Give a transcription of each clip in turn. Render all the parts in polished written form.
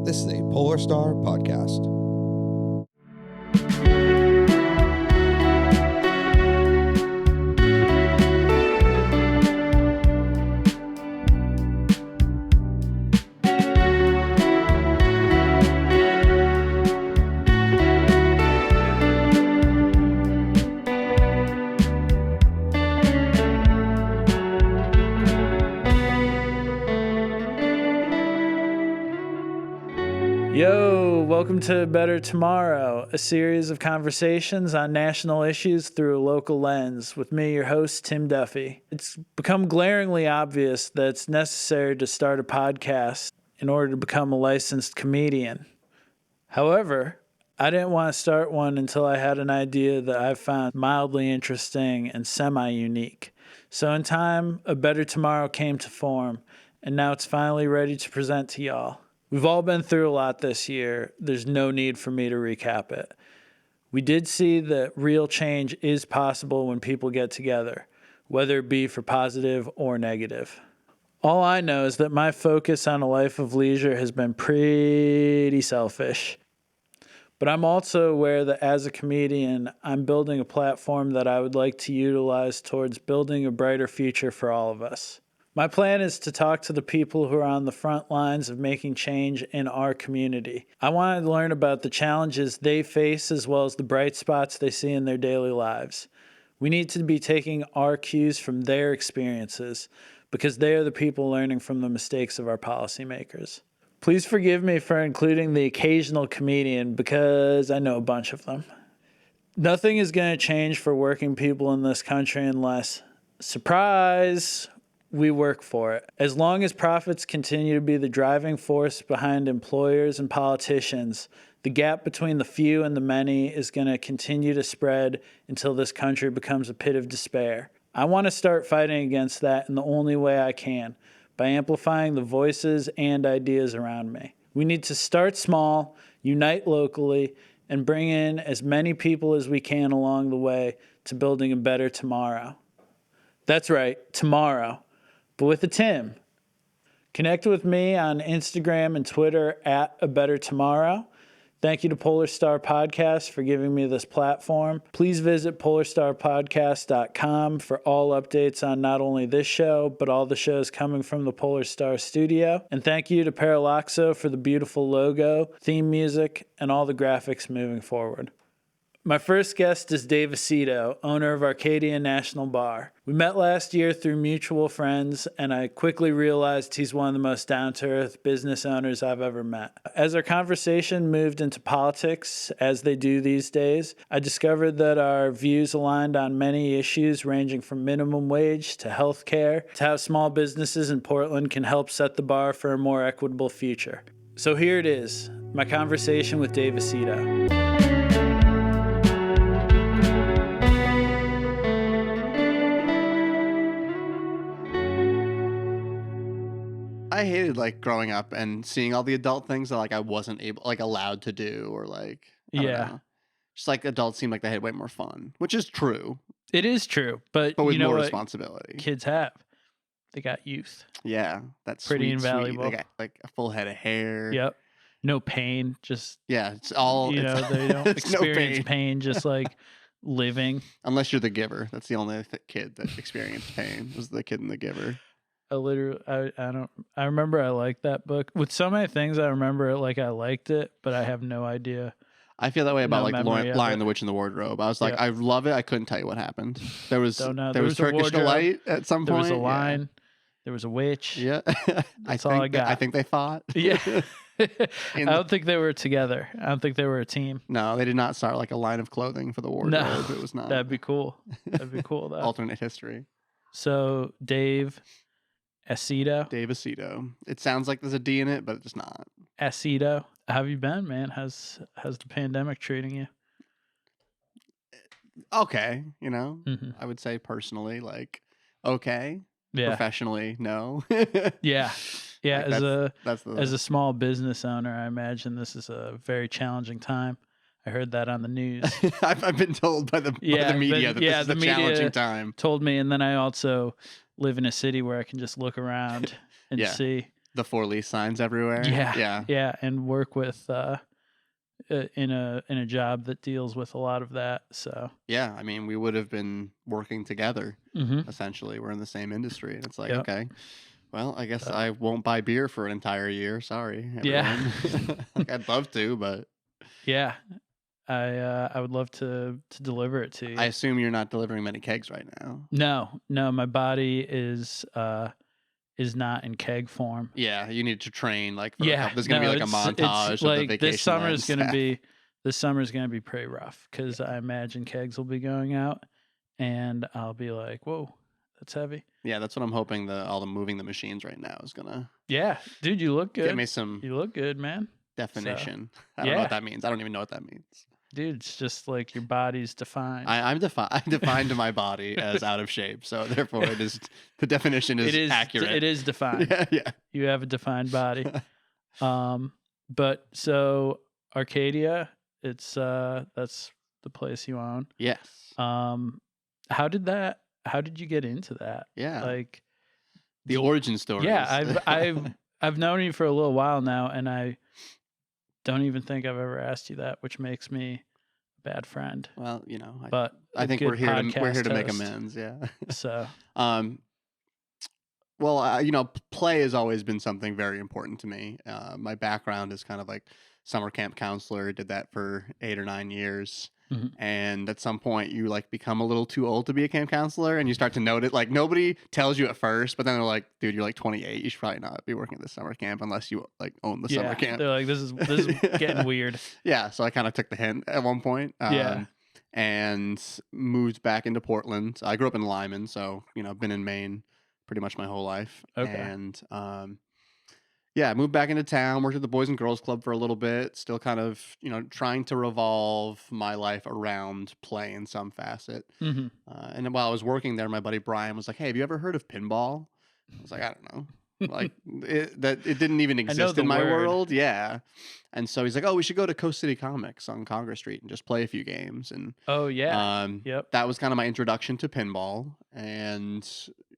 This is a Polar Star podcast. Yo, welcome to Better Tomorrow, a series of conversations on national issues through a local lens with me, your host, Tim Duffy. It's become glaringly obvious that it's necessary to start a podcast in order to become a licensed comedian. However, I didn't want to start one until I had an idea that I found mildly interesting and semi-unique. So in time, A Better Tomorrow came to form, and now it's finally ready to present to y'all. We've all been through a lot this year. There's no need for me to recap it. We did see that real change is possible when people get together, whether it be for positive or negative. All I know is that my focus on a life of leisure has been pretty selfish. But I'm also aware that as a comedian, I'm building a platform that I would like to utilize towards building a brighter future for all of us. My plan is to talk to the people who are on the front lines of making change in our community. I want to learn about the challenges they face as well as the bright spots they see in their daily lives. We need to be taking our cues from their experiences because they are the people learning from the mistakes of our policymakers. Please forgive me for including the occasional comedian because I know a bunch of them. Nothing is going to change for working people in this country unless, surprise, we work for it. As long as profits continue to be the driving force behind employers and politicians, the gap between the few and the many is going to continue to spread until this country becomes a pit of despair. I want to start fighting against that in the only way I can, by amplifying the voices and ideas around me. We need to start small, unite locally, and bring in as many people as we can along the way to building a better tomorrow. That's right, tomorrow. But with a Tim. Connect with me on Instagram and Twitter at A Better Tomorrow. Thank you to Polar Star Podcast for giving me this platform. Please visit polarstarpodcast.com for all updates on not only this show, but all the shows coming from the Polar Star studio. And thank you to Parallaxo for the beautiful logo, theme music, and all the graphics moving forward. My first guest is Dave Aceto, owner of Arcadia National Bar. We met last year through mutual friends, and I quickly realized he's one of the most down-to-earth business owners I've ever met. As our conversation moved into politics, as they do these days, I discovered that our views aligned on many issues ranging from minimum wage to healthcare to how small businesses in Portland can help set the bar for a more equitable future. So here it is, my conversation with Dave Aceto. I hated growing up and seeing all the adult things that I wasn't allowed to do or I don't know. Just adults seem like they had way more fun, which is true. It is true, but with you know more what responsibility. Kids have. They got youth. Yeah, that's pretty sweet, invaluable. Sweet. They got a full head of hair. Yep. No pain, just it's all they don't experience pain, just living. Unless you're the giver. That's the only kid that experienced pain was the kid in The Giver. I remember I liked that book. With so many things, I remember it I liked it, but I have no idea. I feel that way about Lion, the Witch, and the Wardrobe. I was I love it. I couldn't tell you what happened. There was Turkish Delight at some point. There was a lion. There was a witch. Yeah, That's all I got. I think they fought. Yeah. I don't think they were together. I don't think they were a team. No, they did not start a line of clothing for the wardrobe. No, it was not. That'd be cool. That'd be cool. Though. Alternate history. So Dave Aceto. Dave Aceto. It sounds like there's a D in it, but it's not. Aceto. How have you been, man? How's the pandemic treating you? Okay, I would say personally, okay. Yeah. Professionally, no. Yeah. Yeah. As a small business owner, I imagine this is a very challenging time. I heard that on the news. I've been told by the media that this is a challenging time. Told me, and then I also live in a city where I can just look around and see. the for lease signs everywhere. Yeah, and work with in a job that deals with a lot of that. So yeah, I mean, we would have been working together. mm-hmm. Essentially, we're in the same industry, and it's like, Yep. okay, well, I guess I won't buy beer for an entire year. Sorry, everyone. Yeah. Like, I'd love to, but yeah, I would love to deliver it to you. I assume you're not delivering many kegs right now. No, my body is not in keg form. Yeah, you need to train like for there's no, gonna be like a montage it's of like the vacation. this summer's gonna be pretty rough because I imagine kegs will be going out, and I'll be like, whoa, that's heavy. Yeah, that's what I'm hoping. All the moving the machines right now is gonna. Yeah, dude, you look good. Get me some. You look good, man. Definition. So, I don't know what that means. I don't even know what that means. Dude, it's just like your body's defined. I'm defined my body as out of shape, so therefore it is the definition is accurate. It is defined. Yeah. You have a defined body. But so Arcadia, it's that's the place you own. Yes. How did you get into that? Yeah. Like the origin story. Yeah, I've known you for a little while now, and I don't even think I've ever asked you that, which makes me a bad friend. Well, but I think we're here to make amends. Yeah. So, well, play has always been something very important to me. My background is kind of like summer camp counselor. Did that for 8 or 9 years. Mm-hmm. And at some point you like become a little too old to be a camp counselor, and you start to note it. Like, nobody tells you at first, but then they're like, dude, you're like 28. You should probably not be working at this summer camp unless you like own the summer camp. They're like, this is getting weird. Yeah. So I kind of took the hint at one point. And moved back into Portland. I grew up in Lyman, so, been in Maine pretty much my whole life. Okay. And, I moved back into town, worked at the Boys and Girls Club for a little bit, still kind of, trying to revolve my life around play in some facet. Mm-hmm. And then while I was working there, my buddy Brian was like, hey, have you ever heard of pinball? I was like, I don't know. Like, it didn't even exist in my world. Yeah. And so he's like, oh, we should go to Coast City Comics on Congress Street and just play a few games. And that was kind of my introduction to pinball. And,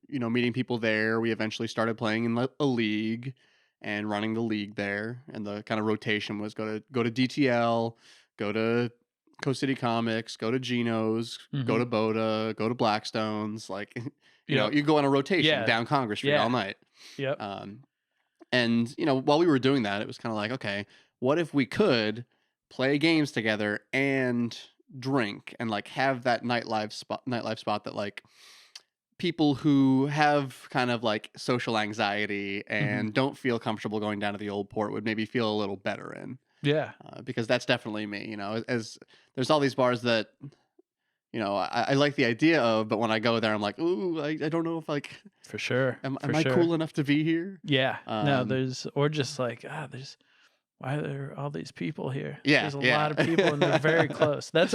meeting people there, we eventually started playing in a league and running the league there. And the kind of rotation was go to DTL, go to Coast City Comics, go to Geno's, go to Boda, go to Blackstone's. Like, you go on a rotation down Congress Street all night. Yep. And while we were doing that, it was kind of like, okay, what if we could play games together and drink and like have that nightlife spot that like people who have kind of like social anxiety and don't feel comfortable going down to the Old Port would maybe feel a little better in. Yeah. Because that's definitely me, as there's all these bars that, I like the idea of, but when I go there, I'm like, ooh, I don't know if like, for sure. Am I cool enough to be here? Yeah. No, why are there all these people here? Yeah. There's a lot of people and they're very close. That's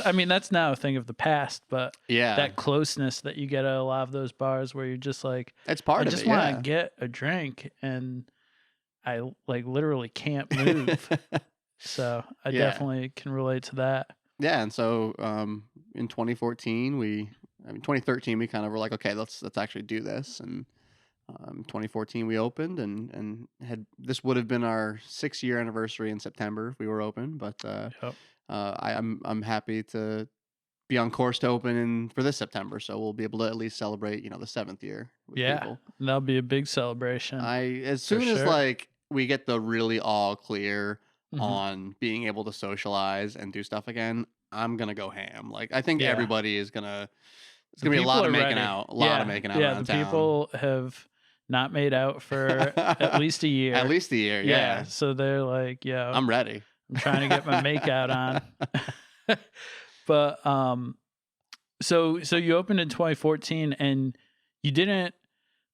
now a thing of the past, but that closeness that you get at a lot of those bars where you're just like, it's part of it. I just want to get a drink and I like literally can't move. So I definitely can relate to that. Yeah. And so, in 2013, we kind of were like, okay, let's actually do this. And 2014 we opened and this would have been our 6-year anniversary in September if we were open, but I'm happy to be on course to open for this September, so we'll be able to at least celebrate the 7th year with people. That'll be a big celebration. As soon as like we get the really all clear on being able to socialize and do stuff again, I'm gonna go ham. Like, I think everybody is gonna. It's gonna be a lot of making out. Yeah, the town. People have not made out for at least a year. At least a year, yeah. So they're like, yeah, I'm ready. I'm trying to get my make out on. But so you opened in 2014 and you didn't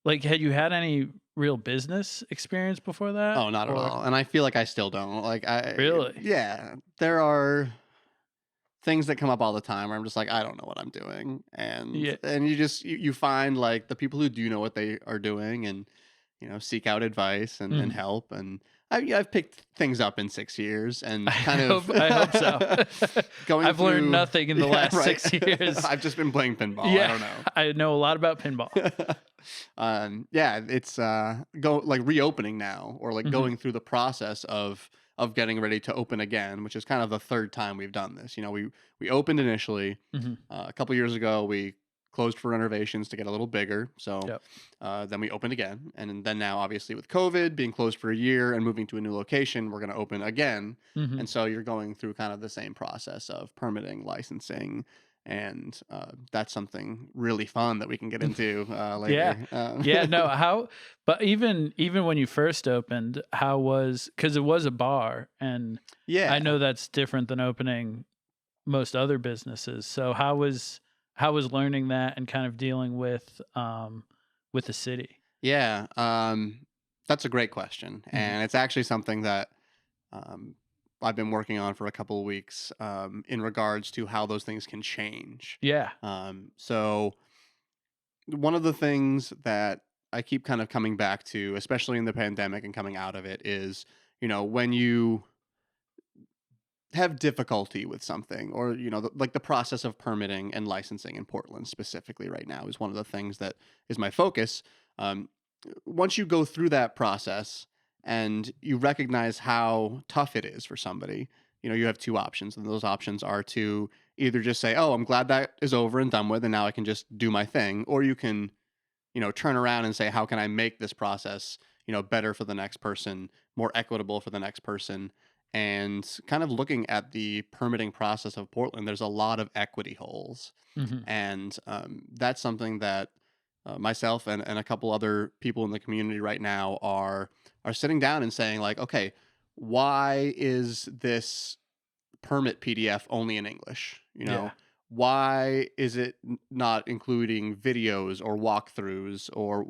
had you had any real business experience before that? Oh, not at all. And I feel like I still don't. Really? Yeah. There are things that come up all the time where I'm just like, I don't know what I'm doing. And you find like the people who do know what they are doing, and seek out advice and help. And I've picked things up in 6 years and kind I hope so. going I've learned nothing in the last 6 years. I've just been playing pinball. Yeah, I don't know. I know a lot about pinball. It's reopening now, or like going through the process of getting ready to open again, which is kind of the third time we've done this. We opened initially a couple years ago. We closed for renovations to get a little bigger. So then we opened again. And then now, obviously, with COVID being closed for a year and moving to a new location, we're going to open again. And so you're going through kind of the same process of permitting, licensing. And that's something really fun that we can get into later. But even when you first opened, because it was a bar, and I know that's different than opening most other businesses. So how was learning that and kind of dealing with the city? Yeah, that's a great question, and it's actually something that I've been working on for a couple of weeks in regards to how those things can change. Yeah. So one of the things that I keep kind of coming back to, especially in the pandemic and coming out of it, is when you have difficulty with something, or the process of permitting and licensing in Portland specifically right now is one of the things that is my focus. Once you go through that process and you recognize how tough it is for somebody, you have two options, and those options are to either just say, oh, I'm glad that is over and done with and now I can just do my thing, or you can turn around and say, how can I make this process better for the next person, more equitable for the next person. And kind of looking at the permitting process of Portland, there's a lot of equity holes. And that's something that myself and a couple other people in the community right now are sitting down and saying, like, okay, why is this permit PDF only in English? Why is it not including videos or walkthroughs, or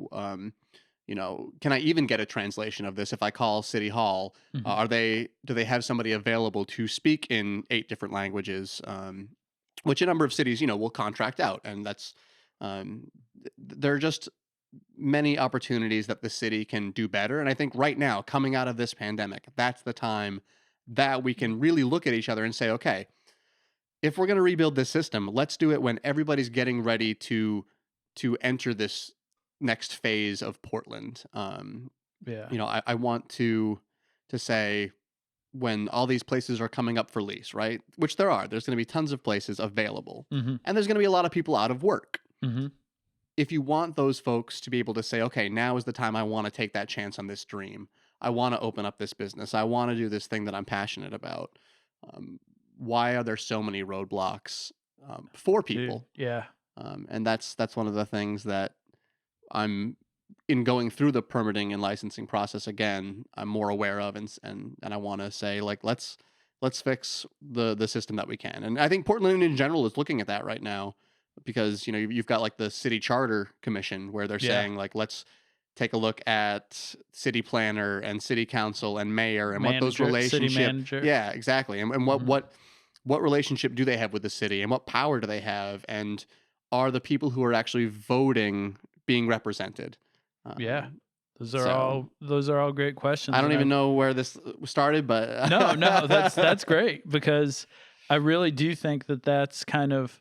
can I even get a translation of this if I call City Hall? Do they have somebody available to speak in 8 different languages, which a number of cities, will contract out. And that's, there are just many opportunities that the city can do better. And I think right now, coming out of this pandemic, that's the time that we can really look at each other and say, okay, if we're going to rebuild this system, let's do it when everybody's getting ready to enter this next phase of Portland. I want to say, when all these places are coming up for lease, right? Which there's going to be tons of places available, and there's going to be a lot of people out of work. If you want those folks to be able to say, okay, now is the time I want to take that chance on this dream. I want to open up this business. I want to do this thing that I'm passionate about. Why are there so many roadblocks for people? Dude, yeah. And that's one of the things that I'm, in going through the permitting and licensing process again, I'm more aware of, and I want to say, like, let's fix the system that we can. And I think Portland in general is looking at that right now, because you've got like the city charter commission where they're saying, like, let's take a look at city planner and city council and mayor and what those relationships. Yeah, exactly. And what relationship do they have with the city, and what power do they have, and are the people who are actually voting being represented? Those are all great questions. I don't even know where this started, but no, that's great, because I really do think that that's kind of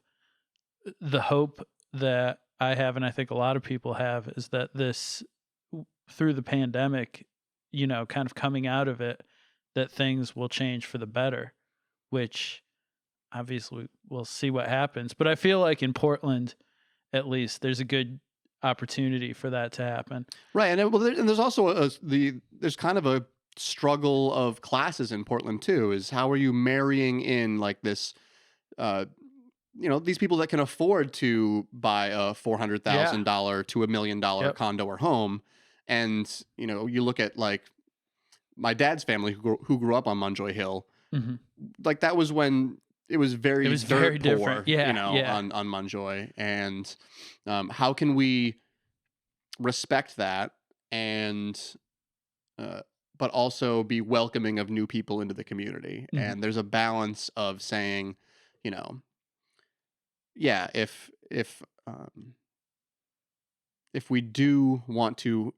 the hope that I have, and I think a lot of people have, is that this, through the pandemic, kind of coming out of it, that things will change for the better, which obviously we'll see what happens. But I feel like in Portland, at least, there's a good opportunity for that to happen. Right. And there's also there's kind of a struggle of classes in Portland too, is how are you marrying in like this, these people that can afford to buy a $400,000 to $1 million condo or home. And, you look at like my dad's family who grew up on Munjoy Hill, like that was when it was very poor, different. On Munjoy. And how can we respect that and but also be welcoming of new people into the community? And there's a balance of saying, if we do want to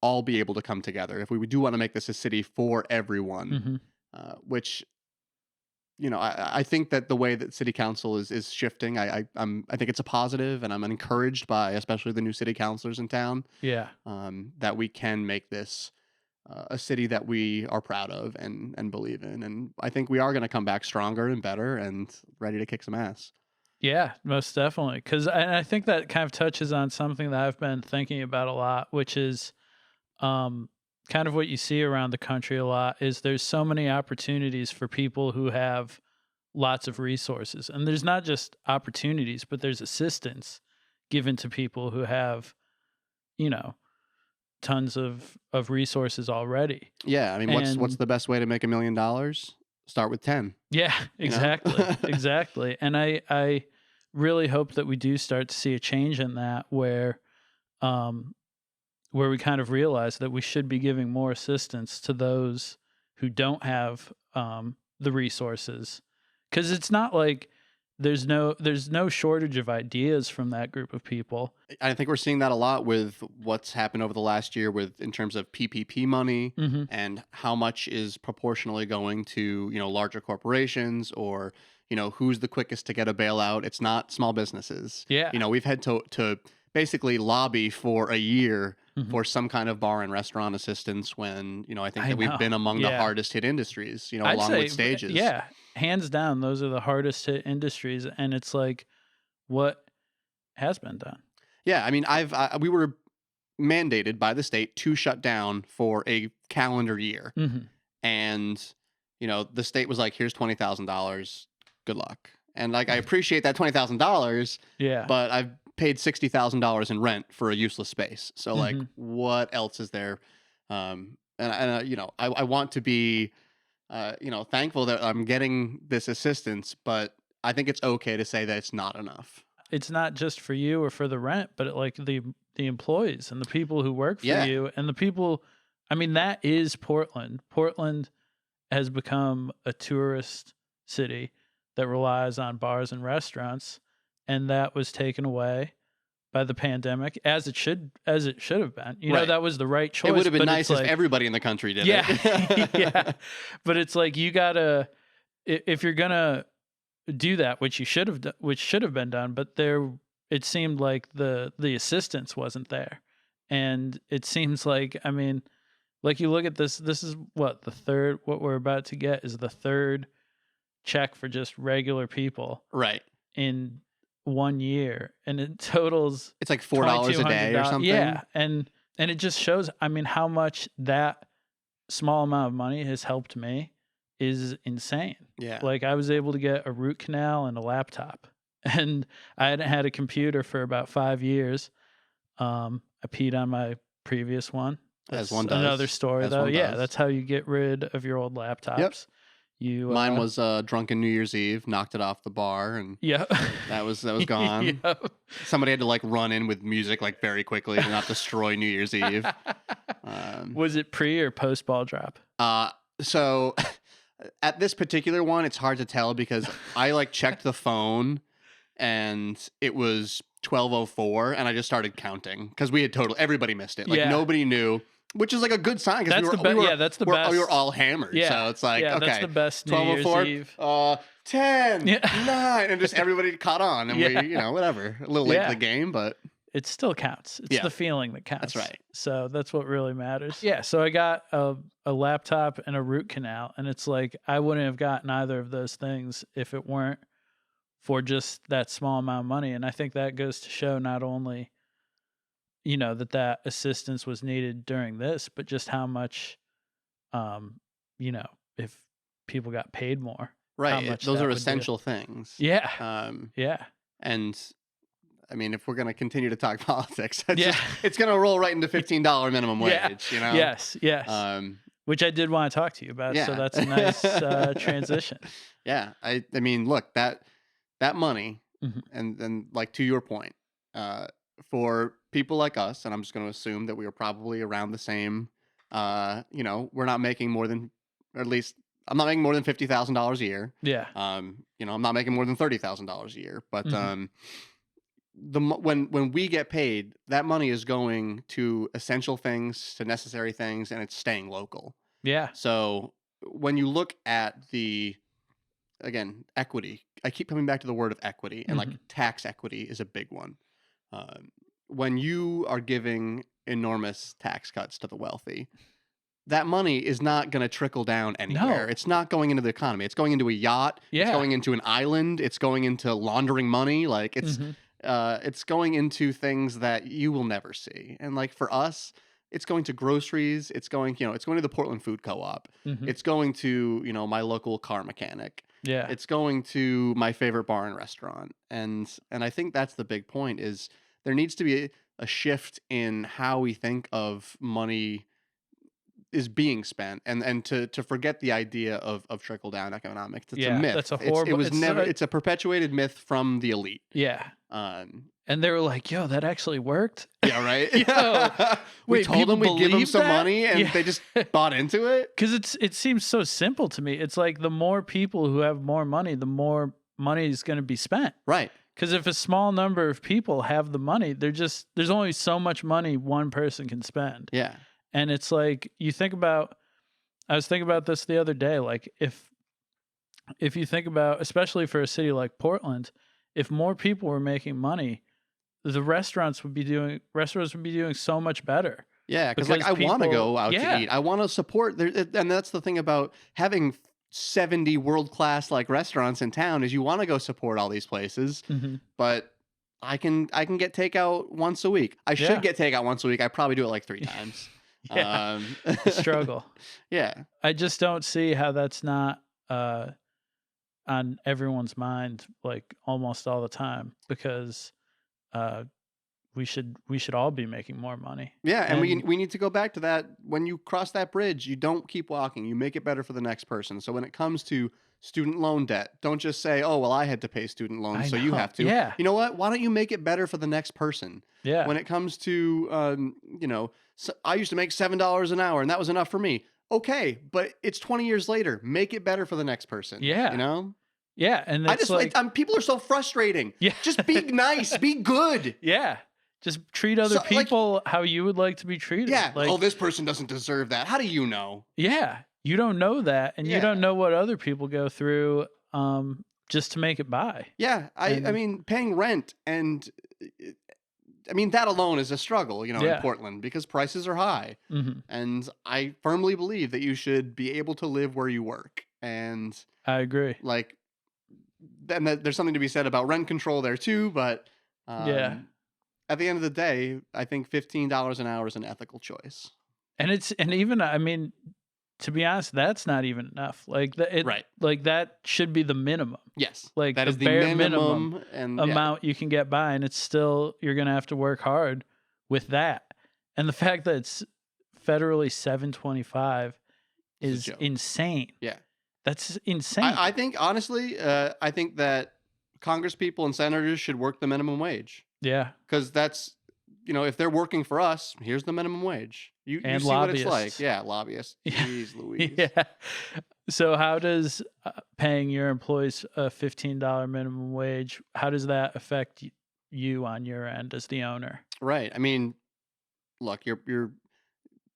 all be able to come together, if we do want to make this a city for everyone, which, I think that the way that city council is shifting, I think it's a positive, and I'm encouraged by especially the new city councilors in town. Yeah. That we can make this a city that we are proud of and believe in, and I think we are going to come back stronger and better and ready to kick some ass. Yeah, most definitely. Because I think that kind of touches on something that I've been thinking about a lot, which is kind of what you see around the country a lot, is there's so many opportunities for people who have lots of resources. And there's not just opportunities, but there's assistance given to people who have, tons of resources already. Yeah, I mean, what's the best way to make $1 million? Start with 10. Yeah, exactly. Exactly. And I really hope that we do start to see a change in that where we kind of realize that we should be giving more assistance to those who don't have the resources. Because it's not like there's no shortage of ideas from that group of people. I think we're seeing that a lot with what's happened over the last year in terms of PPP money and how much is proportionally going to, larger corporations, or, who's the quickest to get a bailout. It's not small businesses. Yeah. We've had to basically lobby for a year for some kind of bar and restaurant assistance when, I think that we've been among the hardest hit industries, along with stages. Yeah, hands down, those are the hardest hit industries. And it's like, what has been done? Yeah, I mean, we were mandated by the state to shut down for a calendar year. And, the state was like, here's $20,000, good luck. And like, I appreciate that $20,000. Yeah. But I've paid $60,000 in rent for a useless space. So like, what else is there? I want to be, thankful that I'm getting this assistance, but I think it's okay to say that it's not enough. It's not just for you or for the rent, but like the employees and the people who work for you and the people. I mean, that is Portland. Portland has become a tourist city that relies on bars and restaurants, and that was taken away by the pandemic, as it should have been. That was the right choice. It would have been nice if everybody in the country did it. Yeah. But it's like, you gotta, if you're gonna do that, which should have been done, but it seemed like the assistance wasn't there. And it seems like, I mean, like, you look at this is what we're about to get is the third check for just regular people. Right. In 1 year, and it totals, it's like $4 a day or something. Yeah. And it just shows, I mean, how much that small amount of money has helped me is insane. Yeah. Like, I was able to get a root canal and a laptop, and I hadn't had a computer for about 5 years. I peed on my previous one. That's as one does. Another story, though. Yeah, that's how you get rid of your old laptops. Yep. Mine was drunken New Year's Eve, knocked it off the bar, and that was gone. Somebody had to like run in with music like very quickly to not destroy New Year's Eve. Was it pre or post ball drop? So at this particular one, it's hard to tell because I like checked the phone and it was 12:04, and I just started counting because everybody missed it. Like nobody knew. Which is like a good sign because that's the best. We were all hammered. Yeah. So it's like, okay, that's the best 12:04, New Year's Eve. 10, 9, and just everybody caught on, and we, whatever, a little late to the game, but it still counts. It's the feeling that counts. That's right. So that's what really matters. Yeah. So I got a laptop and a root canal, and it's like, I wouldn't have gotten either of those things if it weren't for just that small amount of money. And I think that goes to show not only that assistance was needed during this, but just how much, if people got paid more. Right. Those are essential things. Yeah. And I mean, if we're going to continue to talk politics, it's going to roll right into $15 minimum wage, Yes. Which I did want to talk to you about. So that's a nice transition. Yeah. I mean, look, that money, and like, to your point, for people like us, and I'm just going to assume that we are probably around the same, we're not making more than, or at least I'm not making more than $50,000 a year. Yeah. I'm not making more than $30,000 a year, but, when we get paid, that money is going to essential things, to necessary things, and it's staying local. Yeah. So when you look at again, equity, I keep coming back to the word of equity, and like tax equity is a big one. When you are giving enormous tax cuts to the wealthy, that money is not going to trickle down anywhere. No. It's not going into the economy. It's going into a yacht. Yeah. It's going into an island. It's going into laundering money. Like it's going into things that you will never see. And like for us, it's going to groceries. It's going, it's going to the Portland Food Co-op. It's going to, my local car mechanic. Yeah. It's going to my favorite bar and restaurant. And I think that's the big point is there needs to be a shift in how we think of money is being spent, and to forget the idea of trickle down economics. It's a myth. That's a horrible. It's a perpetuated myth from the elite. Yeah. And they were like, "Yo, that actually worked." Yeah, right. Yo, we told them we'd give them some money, and Yeah. they just bought into it. Because it seems so simple to me. It's like the more people who have more money, the more money is going to be spent. Right. Because if a small number of people have the money, there's only so much money one person can spend. Yeah. And it's like I was thinking about this the other day. Like if you think about, especially for a city like Portland, if more people were making money, the restaurants would be doing so much better. Yeah, because like I want to go out to eat. I want to support and that's the thing about having 70 world-class like restaurants in town is you want to go support all these places. But I can get takeout once a week. I should get takeout once a week. I probably do it like 3 times. Struggle. Yeah. I just don't see how that's not on everyone's mind like almost all the time, because we should all be making more money. Yeah, and we need to go back to that. When you cross that bridge, you don't keep walking. You make it better for the next person. So when it comes to student loan debt, don't just say, "Oh, well, I had to pay student loans, so you have to." Yeah. You know what? Why don't you make it better for the next person? Yeah. When it comes to so I used to make $7 an hour, and that was enough for me. Okay, but it's 20 years later. Make it better for the next person. Yeah. You know? Yeah, and I just people are so frustrating. Yeah. Just be nice, be good. Yeah. Just treat other people how you would like to be treated. Yeah. Like, this person doesn't deserve that. How do you know? Yeah. You don't know that, and you don't know what other people go through just to make it by. Yeah. I mean, paying rent and that alone is a struggle, in Portland, because prices are high. And I firmly believe that you should be able to live where you work. And I agree. Like, then there's something to be said about rent control there too. But at the end of the day, I think $15 an hour is an ethical choice. And to be honest, that's not even enough. Like right. Like that should be the minimum. Yes. Like that is the bare minimum amount you can get by, and it's still, you're going to have to work hard with that. And the fact that it's federally $7.25 is insane. Yeah. That's insane. I think, honestly, I think that Congress people and senators should work the minimum wage. Yeah. Because that's, if they're working for us, here's the minimum wage. You see what it's like. Yeah, lobbyists. Jeez Louise. Yeah. So how does paying your employees a $15 minimum wage, how does that affect you on your end as the owner? Right. I mean, look, you're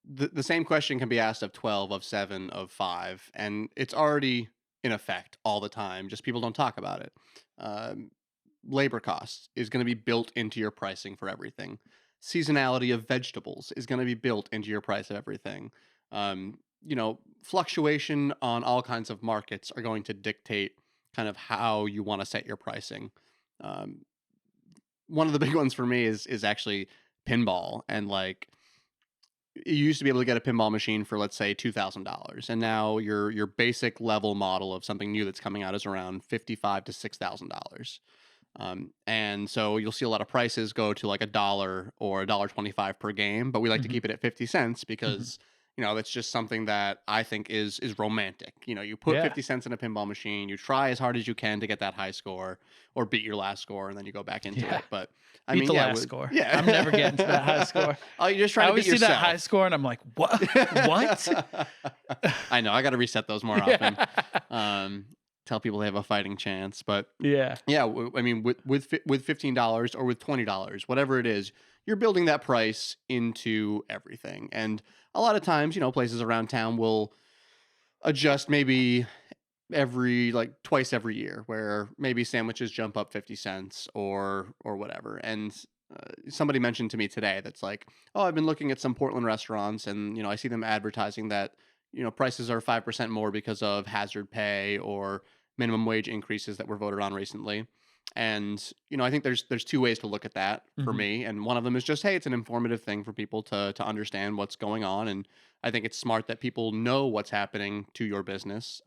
the same question can be asked of 12, of 7, of 5, and it's already in effect all the time. Just people don't talk about it. Labor costs is going to be built into your pricing for everything. Seasonality of vegetables is going to be built into your price of everything. Fluctuation on all kinds of markets are going to dictate kind of how you want to set your pricing. One of the big ones for me is actually pinball. And like, you used to be able to get a pinball machine for, let's say, $2,000, and now your basic level model of something new that's coming out is around $5,500 to $6,000. And so you'll see a lot of prices go to like $1 or $1.25 per game, but we like to keep it at 50 cents because that's just something that I think is romantic. You put 50 cents in a pinball machine, you try as hard as you can to get that high score or beat your last score, and then you go back into it. But beat the last score. Yeah. I'm never getting to that high score. Oh, you're just trying to beat yourself. I always see that high score and I'm like, what? What? I know. I got to reset those more often. tell people they have a fighting chance. But Yeah. I mean, with $15 or with $20, whatever it is, you're building that price into everything. And a lot of times, places around town will adjust maybe twice every year, where maybe sandwiches jump up 50 cents or whatever. And somebody mentioned to me today that's like, oh, I've been looking at some Portland restaurants, and I see them advertising that prices are 5% more because of hazard pay or minimum wage increases that were voted on recently. And I think there's two ways to look at that for me, and one of them is just, hey, it's an informative thing for people to understand what's going on, and I think it's smart that people know what's happening to your business.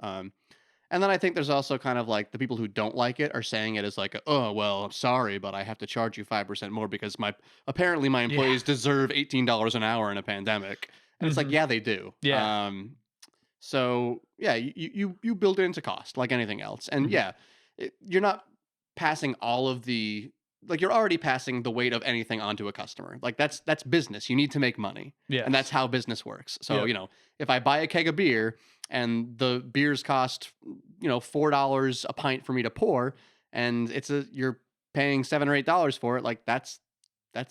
And then I think there's also kind of like the people who don't like it are saying it as like, oh, well, I'm sorry, but I have to charge you 5% more because apparently my employees deserve $18 an hour in a pandemic. And it's like, yeah, they do. Yeah. So yeah, you build it into cost like anything else. And you're not passing all of you're already passing the weight of anything onto a customer. Like that's business. You need to make money. Yeah. And that's how business works. So, if I buy a keg of beer and the beers cost, $4 a pint for me to pour, and you're paying $7 or $8 for it, like that's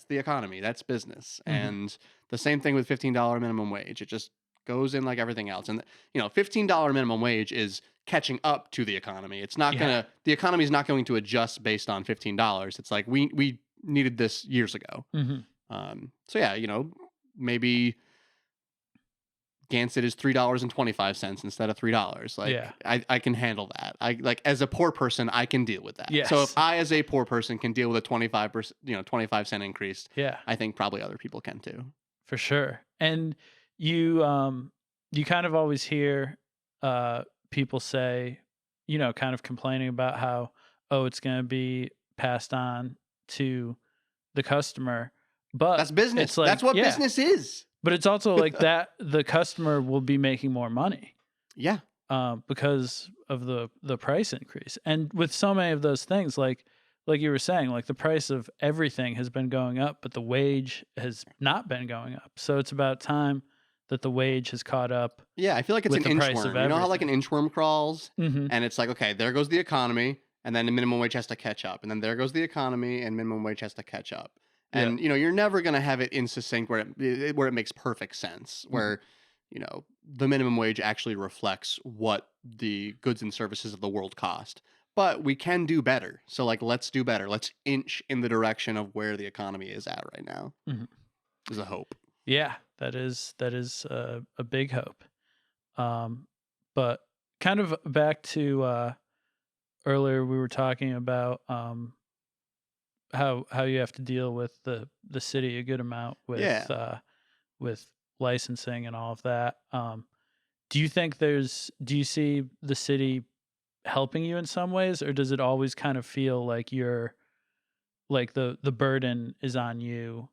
the economy. That's business. And the same thing with $15 minimum wage. It just goes in like everything else. And $15 minimum wage is catching up to the economy. It's not the economy is not going to adjust based on $15. It's like we needed this years ago. So yeah, maybe Gansett is $3.25 instead of $3. Like I can handle that. As a poor person, I can deal with that. Yes. So if I as a poor person can deal with a 25% increase, I think probably other people can too. For sure. And you kind of always hear people say, kind of complaining about how, oh, it's going to be passed on to the customer. But that's business. It's like, that's what business is. But it's also like that the customer will be making more money. Yeah. Because of the price increase. And with so many of those things, like you were saying, like the price of everything has been going up, but the wage has not been going up. So it's about time that the wage has caught up. Yeah, I feel like it's an inchworm. You know how like an inchworm crawls? And it's like, okay, there goes the economy, and then the minimum wage has to catch up. And then there goes the economy, and minimum wage has to catch up. And, you're never going to have it in sync where it makes perfect sense, where, the minimum wage actually reflects what the goods and services of the world cost. But we can do better. So, let's do better. Let's inch in the direction of where the economy is at right now. There's a hope. Yeah, that is a big hope. But kind of back to earlier, we were talking about how you have to deal with the city a good amount with licensing and all of that. Do you see the city helping you in some ways, or does it always kind of feel like you're like the burden is on you?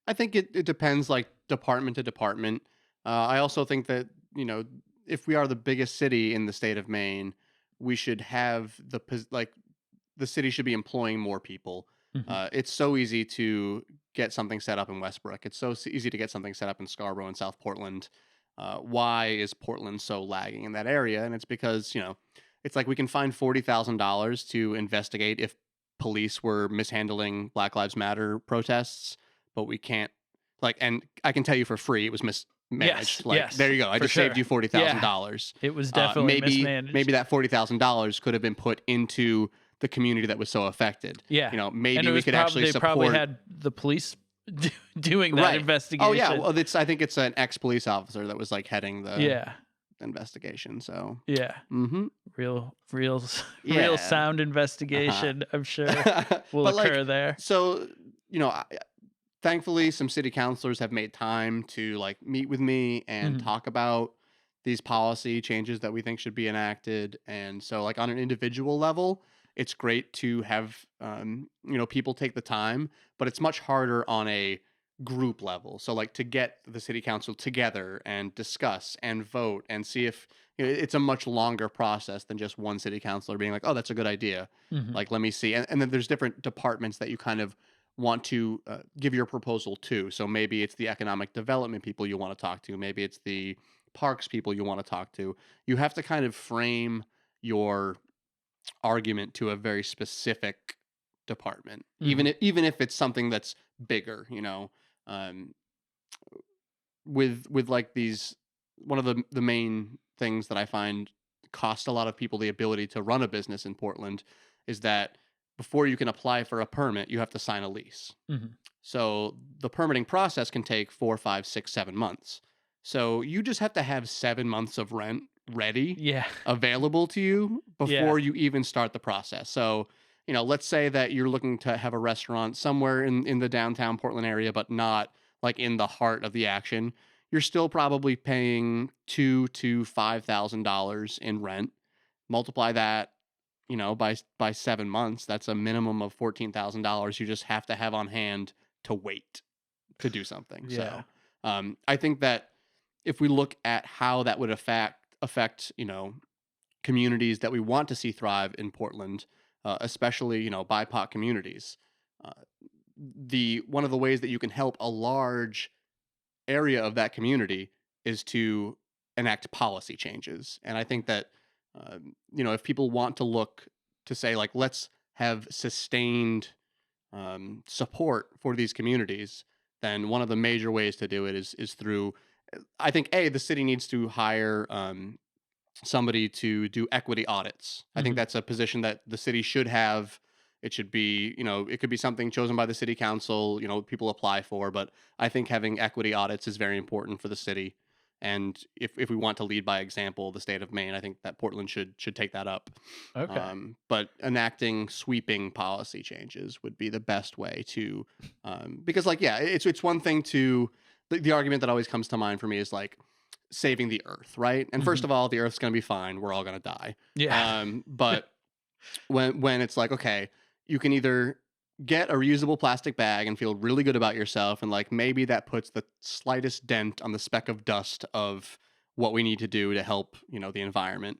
I think it depends like department to department. I also think that, if we are the biggest city in the state of Maine, we should have the city should be employing more people. It's so easy to get something set up in Westbrook. It's so easy to get something set up in Scarborough and South Portland. Why is Portland so lagging in that area? And it's because, it's like we can find $40,000 to investigate if police were mishandling Black Lives Matter protests, but we can't and I can tell you for free it was mismanaged. There you go. I just saved you $40,000. It was definitely mismanaged. Maybe that $40,000 could have been put into the community that was so affected. Yeah. Maybe we could actually support. They probably had the police doing that investigation. Oh yeah. Well, I think it's an ex-police officer that was heading the investigation. So real sound investigation. I'm sure will occur there. So thankfully, some city councilors have made time to meet with me and talk about these policy changes that we think should be enacted. And so on an individual level, it's great to have people take the time, but it's much harder on a group level. So to get the city council together and discuss and vote and see if it's a much longer process than just one city councilor being like, oh, that's a good idea. Let me see. And then there's different departments that you kind of want to give your proposal to. So maybe it's the economic development people you want to talk to. Maybe it's the parks people you want to talk to. You have to kind of frame your argument to a very specific department, even if it's something that's bigger, with like these, one of the main things that I find cost a lot of people the ability to run a business in Portland is that before you can apply for a permit, you have to sign a lease. So the permitting process can take 4, 5, 6, 7 months. So you just have to have 7 months of rent ready, available to you before you even start the process. So, let's say that you're looking to have a restaurant somewhere in the downtown Portland area, but not like in the heart of the action. You're still probably paying $2,000 to $5,000 in rent. Multiply that, by 7 months. That's a minimum of $14,000 you just have to have on hand to wait to do something. Yeah. So I think that if we look at how that would affect communities that we want to see thrive in Portland, especially BIPOC communities, one of the ways that you can help a large area of that community is to enact policy changes. And I think that if people want to look to say, like, let's have sustained support for these communities, then one of the major ways to do it is through, I think, the city needs to hire somebody to do equity audits. I think that's a position that the city should have. It should be, it could be something chosen by the city council, people apply for, but I think having equity audits is very important for the city. And if we want to lead by example, the state of Maine, I think that Portland should take that up. Okay. But enacting sweeping policy changes would be the best way to, because it's one thing to, the argument that always comes to mind for me is like saving the earth, right? And first of all, the earth's going to be fine. We're all going to die. Yeah. But when it's like, okay, you can either get a reusable plastic bag and feel really good about yourself, and like maybe that puts the slightest dent on the speck of dust of what we need to do to help the environment.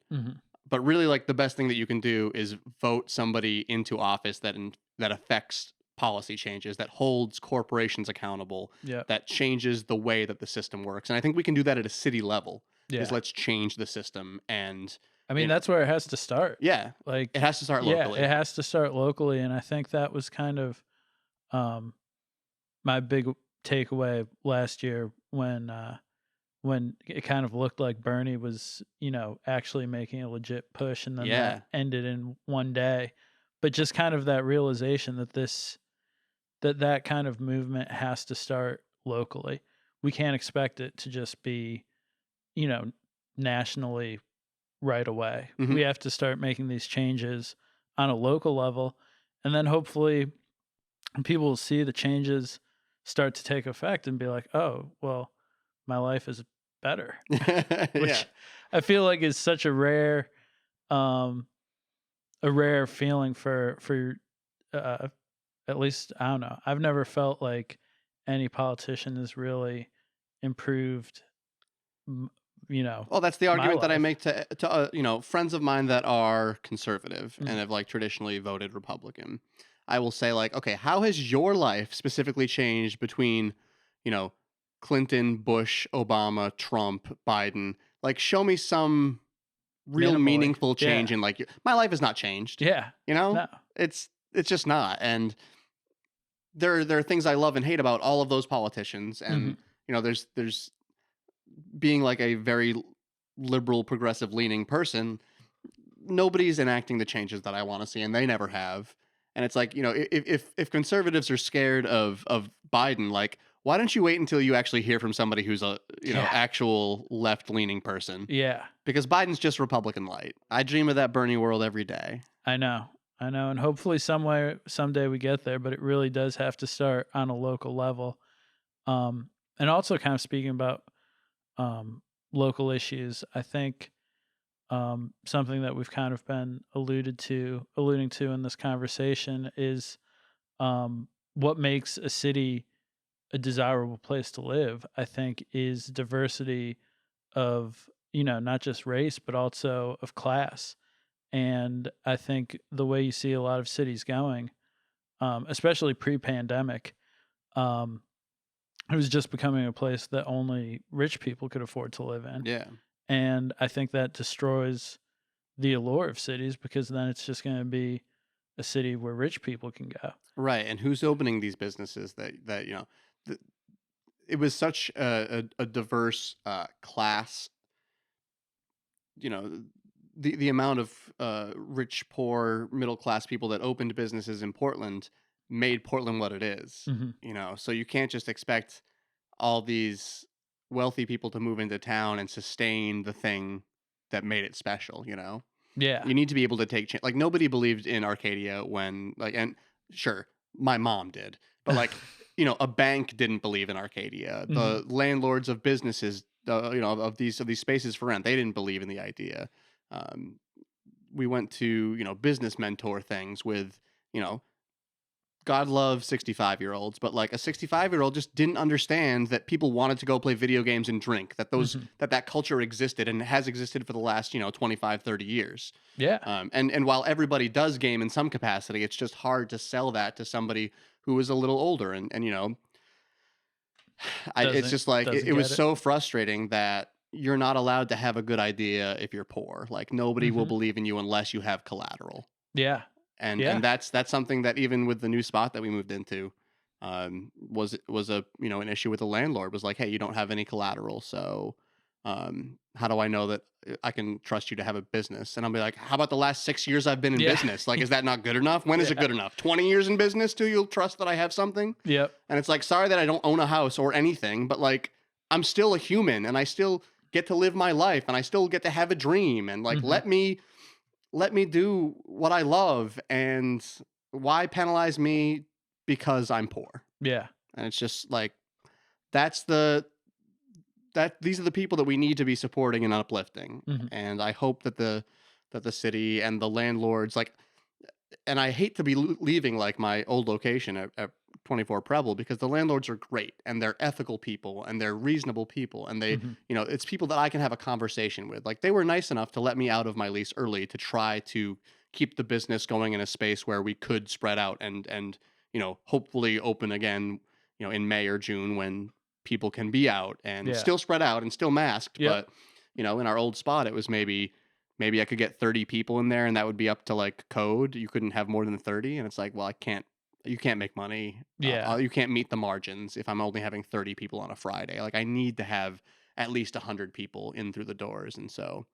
But really, like, the best thing that you can do is vote somebody into office that affects policy changes, that holds corporations accountable, that changes the way that the system works. And I think we can do that at a city level. Is let's change the system. And I mean, that's where it has to start. Yeah. Like, it has to start locally. Yeah, it has to start locally. And I think that was kind of my big takeaway last year when it kind of looked like Bernie was, actually making a legit push, and then that ended in one day. But just kind of that realization that that kind of movement has to start locally. We can't expect it to just be, nationally right away. We have to start making these changes on a local level, and then hopefully people will see the changes start to take effect and be like, oh, well, my life is better. Which I feel like is such a rare feeling for at least, I don't know. I've never felt like any politician has really improved, Well, that's the argument that I make to friends of mine that are conservative and have like traditionally voted Republican. I will say, like, okay, how has your life specifically changed between, Clinton, Bush, Obama, Trump, Biden? Like, show me some real Minimally. meaningful change in like my life has not changed. Yeah. No. It's just not. And there are things I love and hate about all of those politicians. And there's being like a very liberal, progressive leaning person, nobody's enacting the changes that I want to see, and they never have. And it's like, if conservatives are scared of Biden, like, why don't you wait until you actually hear from somebody who's a actual left leaning person? Yeah. Because Biden's just Republican light. I dream of that Bernie world every day. I know. And hopefully someday we get there, but it really does have to start on a local level. And also kind of speaking about local issues, I think something that we've kind of been alluding to in this conversation is what makes a city a desirable place to live, I think, is diversity of, not just race, but also of class. And I think the way you see a lot of cities going, especially pre-pandemic, it was just becoming a place that only rich people could afford to live in. Yeah. And I think that destroys the allure of cities, because then it's just going to be a city where rich people can go. Right. And who's opening these businesses that it was such a diverse class, the amount of rich, poor, middle class people that opened businesses in Portland made Portland what it is. So you can't just expect all these wealthy people to move into town and sustain the thing that made it special. Yeah. You need to be able to take like nobody believed in Arcadia when and sure, my mom did, but a bank didn't believe in Arcadia. The landlords of businesses, of these spaces for rent, they didn't believe in the idea. We went to business mentor things with God loves 65-year-olds, but like a 65-year-old just didn't understand that people wanted to go play video games and drink, that that culture existed and has existed for the last 25, 30 years. Yeah. And while everybody does game in some capacity, it's just hard to sell that to somebody who is a little older. And it's just like it was so frustrating that you're not allowed to have a good idea if you're poor. Like nobody will believe in you unless you have collateral. Yeah. And that's something that even with the new spot that we moved into, was a an issue with the landlord. Was like, hey, you don't have any collateral, so how do I know that I can trust you to have a business? And I'll be like, how about the last 6 years I've been in business? Like, is that not good enough? When is it good enough? 20 years in business till you'll trust that I have something? Yep. And it's like, sorry that I don't own a house or anything, but like I'm still a human and I still get to live my life and I still get to have a dream and like let me do what I love, and why penalize me because I'm poor? Yeah. And it's just like, these are the people that we need to be supporting and uplifting. And I hope that the city and the landlords, and I hate to be leaving like my old location at 24 Preble, because the landlords are great and they're ethical people and they're reasonable people. And they, it's people that I can have a conversation with. Like they were nice enough to let me out of my lease early to try to keep the business going in a space where we could spread out and hopefully open again, in May or June when people can be out and still spread out and still masked. But, in our old spot, it was maybe I could get 30 people in there and that would be up to like code. You couldn't have more than 30. And it's like, well, you can't make money. You can't meet the margins if I'm only having 30 people on a Friday. Like I need to have at least 100 people in through the doors. And so,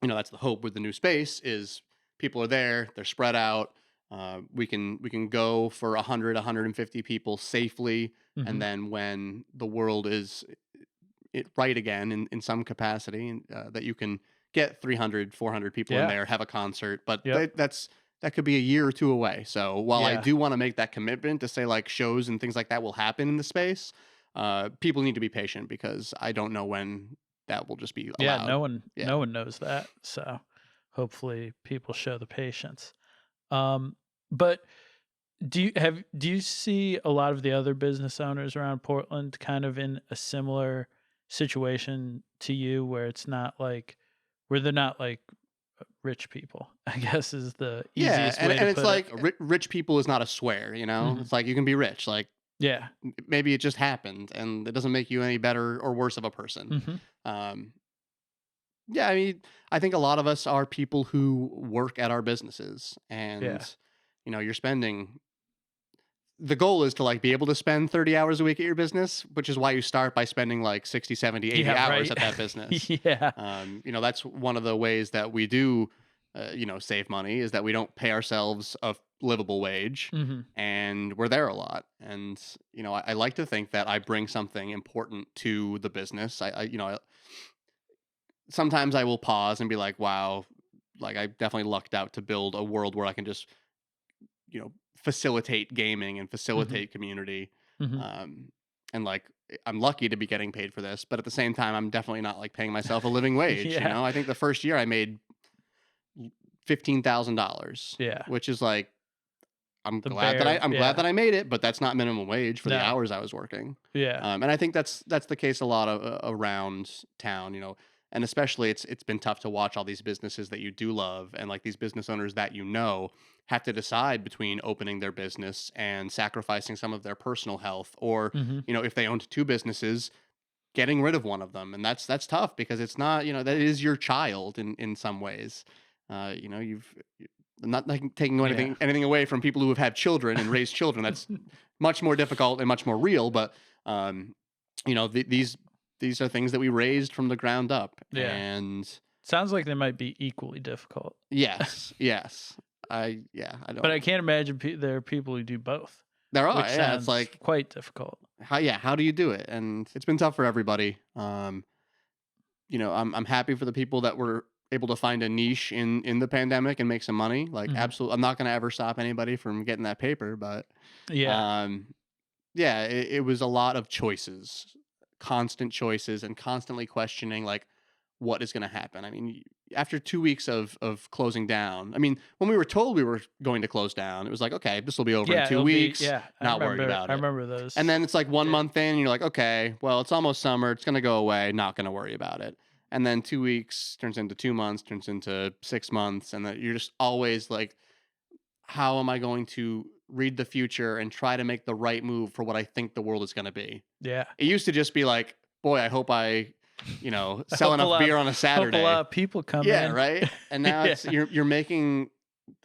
that's the hope with the new space is people are there, they're spread out. We can go for 100, 150 people safely. And then when the world is right again in some capacity, that you can get 300, 400 people in there, have a concert, but that could be a year or two away. So while I do want to make that commitment to say like shows and things like that will happen in the space, people need to be patient because I don't know when that will just be allowed. No one knows that. So hopefully people show the patience. But do you see a lot of the other business owners around Portland kind of in a similar situation to you where it's not like where they're not like rich people, I guess is the easiest way to put it. And it's like rich people is not a swear, It's like you can be rich, like maybe it just happened and it doesn't make you any better or worse of a person. I mean, I think a lot of us are people who work at our businesses and you're spending, the goal is to like be able to spend 30 hours a week at your business, which is why you start by spending like 60, 70, 80 hours at that business. That's one of the ways that we do, save money is that we don't pay ourselves a livable wage and we're there a lot. And, I like to think that I bring something important to the business. Sometimes I will pause and be like, wow, like I definitely lucked out to build a world where I can just, facilitate gaming and facilitate community. And like, I'm lucky to be getting paid for this, but at the same time, I'm definitely not like paying myself a living wage. I think the first year I made $15,000, which is like, I'm glad that I made it, but that's not minimum wage for the hours I was working. And I think that's the case a lot of around town, and especially it's been tough to watch all these businesses that you do love and like these business owners that have to decide between opening their business and sacrificing some of their personal health or if they owned two businesses, getting rid of one of them. And that's tough because it's not, that is your child in some ways. You've not like taking anything away from people who have had children and raised children. That's much more difficult and much more real. But, these are things that we raised from the ground up. Yeah. And sounds like they might be equally difficult. Yes. I don't. But I can't imagine there are people who do both. There are. Which sounds it's like quite difficult. How do you do it? And it's been tough for everybody. I'm happy for the people that were able to find a niche in the pandemic and make some money. Like, absolutely, I'm not going to ever stop anybody from getting that paper, but it was a lot of choices, constant choices, and constantly questioning like what is going to happen. I mean, after 2 weeks of closing down, I mean, when we were told we were going to close down, it was like, okay, this will be over in 2 weeks. Not worried about it. I remember those. And then it's like 1 month in, and you're like, okay, well, it's almost summer. It's going to go away. Not going to worry about it. And then 2 weeks turns into 2 months, turns into 6 months. And that you're just always like, how am I going to read the future and try to make the right move for what I think the world is going to be? Yeah. It used to just be like, boy, I hope I sell enough beer on a Saturday. Hope a lot of people come in. Yeah, right. And now it's you're making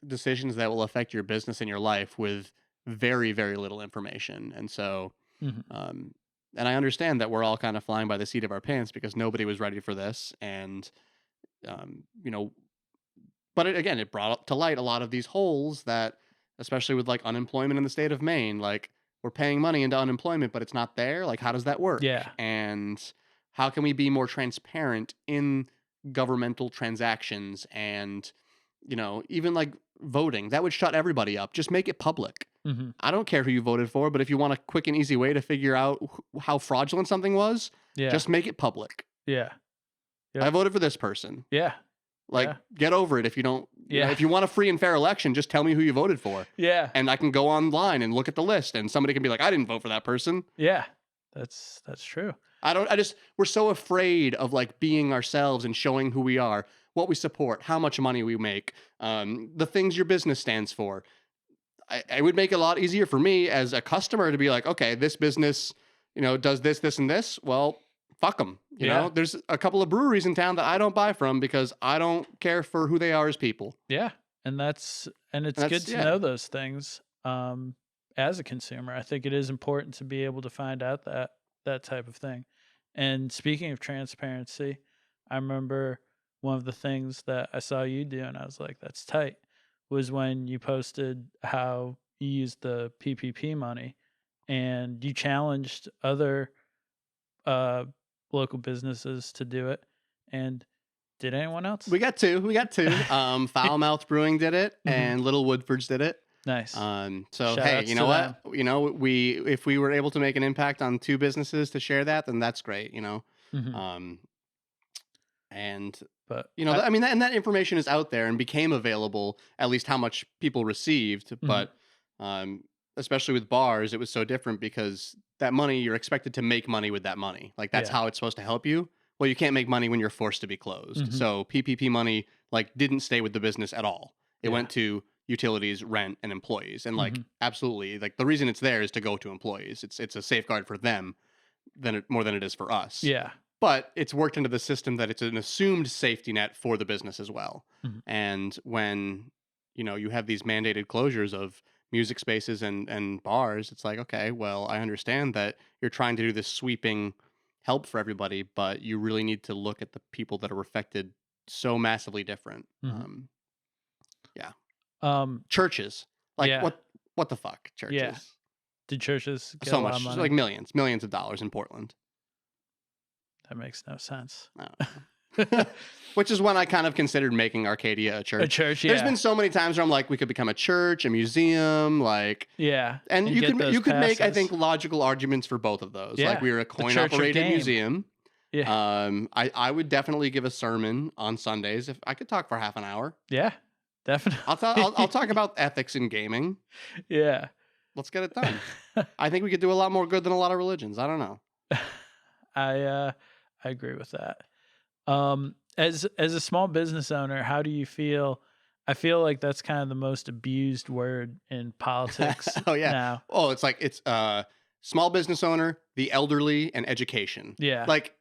decisions that will affect your business and your life with very, very little information. And so, and I understand that we're all kind of flying by the seat of our pants because nobody was ready for this. And, but it brought to light a lot of these holes that, especially with like unemployment in the state of Maine, like we're paying money into unemployment, but it's not there. Like, how does that work? Yeah. And how can we be more transparent in governmental transactions and, even like voting? That would shut everybody up. Just make it public. I don't care who you voted for, but if you want a quick and easy way to figure out how fraudulent something was, just make it public. Yeah. Yep. I voted for this person. Yeah. Get over it if you don't. If you want a free and fair election, just tell me who you voted for. Yeah. And I can go online and look at the list, and somebody can be like, I didn't vote for that person. Yeah. That's true. We're so afraid of like being ourselves and showing who we are, what we support, how much money we make, the things your business stands for. It would make it a lot easier for me as a customer to be like, okay, this business, does this, this, and this. Well, fuck them. You know, there's a couple of breweries in town that I don't buy from because I don't care for who they are as people. Yeah. And it's good to know those things. As a consumer, I think it is important to be able to find out that type of thing. And speaking of transparency, I remember one of the things that I saw you do, and I was like, that's tight, was when you posted how you used the PPP money and you challenged other local businesses to do it. And did anyone else? We got two. Foul Mouth Brewing did it, and Little Woodfords did it. Nice. So Shout hey, you know what? If we were able to make an impact on two businesses to share that, then that's great. But that information is out there and became available. At least how much people received, but especially with bars, it was so different because that money, you're expected to make money with that money. Like that's how it's supposed to help you. Well, you can't make money when you're forced to be closed. So PPP money didn't stay with the business at all. It went to utilities, rent, and employees. And absolutely, the reason it's there is to go to employees. It's a safeguard for them more than it is for us. Yeah. But it's worked into the system that it's an assumed safety net for the business as well. And when, you have these mandated closures of music spaces and bars, it's like, okay, well, I understand that you're trying to do this sweeping help for everybody, but you really need to look at the people that are affected so massively different. Churches. What the fuck? Churches. Yeah. Did churches get so a lot much? of money? Like millions of dollars in Portland. That makes no sense. Which is when I kind of considered making Arcadia a church. A church, yeah. There's been so many times where I'm like, we could become a church, a museum, and you could make, I think, logical arguments for both of those. Yeah. Like we were a coin-operated museum. Yeah. I would definitely give a sermon on Sundays if I could talk for half an hour. Yeah, definitely. I'll talk about ethics in gaming. Yeah. Let's get it done. I think we could do a lot more good than a lot of religions. I don't know. I agree with that. As a small business owner, how do you feel? I feel like that's kind of the most abused word in politics. Oh yeah. Now. Oh, it's like small business owner, the elderly, and education. Yeah. Like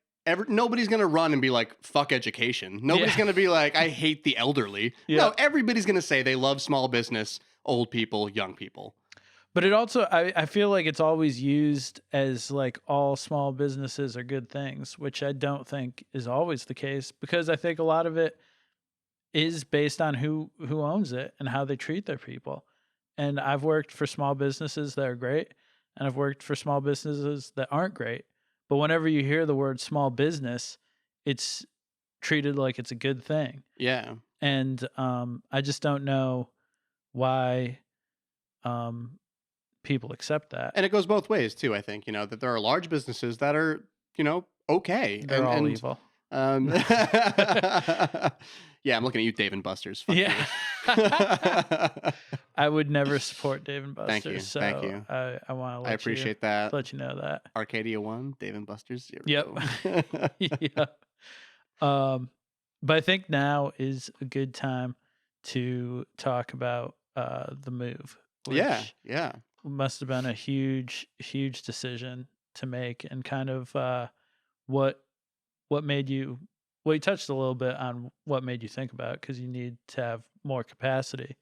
nobody's going to run and be like, fuck education. Nobody's going to be like, I hate the elderly. No, everybody's going to say they love small business, old people, young people. But it also, I feel like it's always used as like all small businesses are good things, which I don't think is always the case, because I think a lot of it is based on who owns it and how they treat their people. And I've worked for small businesses that are great, and I've worked for small businesses that aren't great. But whenever you hear the word small business, it's treated like it's a good thing. Yeah. And I just don't know why people accept that. And it goes both ways too, I think, that there are large businesses that are, okay. They're all evil. Yeah, I'm looking at you, Dave and Buster's. Fuck yeah. you. I would never support Dave and Buster's. Thank you. So Thank you. I want to I appreciate that. Let you know that. Arcadia 1, Dave and Buster's 0. Yep. Yep. But I think now is a good time to talk about the move. Yeah. Must have been a huge decision to make, and kind of what made you. Well, you touched a little bit on what made you think about it, because you need to have more capacity.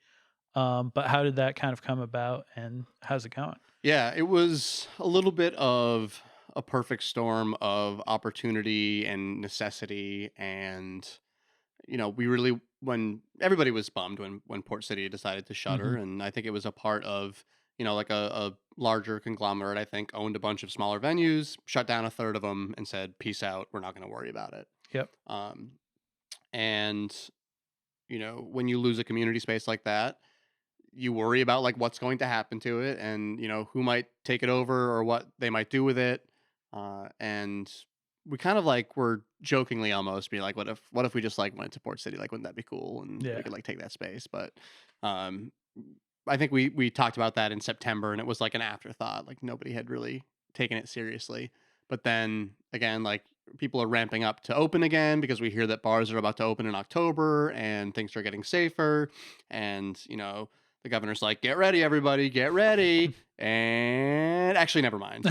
But how did that kind of come about, and how's it going? Yeah, it was a little bit of a perfect storm of opportunity and necessity. And, we really, when everybody was bummed when Port City decided to shutter. Mm-hmm. And I think it was a part of, like a larger conglomerate, I think, owned a bunch of smaller venues, shut down a third of them, and said, peace out. We're not going to worry about it. Yep. And, when you lose a community space like that, you worry about like what's going to happen to it, and, who might take it over or what they might do with it. And we kind of like were jokingly almost be like, what if we just like went to Port City? Like, wouldn't that be cool? And we could like take that space. But, I think we talked about that in September, and it was like an afterthought. Like nobody had really taken it seriously. But then again, like people are ramping up to open again, because we hear that bars are about to open in October and things are getting safer. And, the governor's like, get ready, everybody, get ready. And actually, never mind.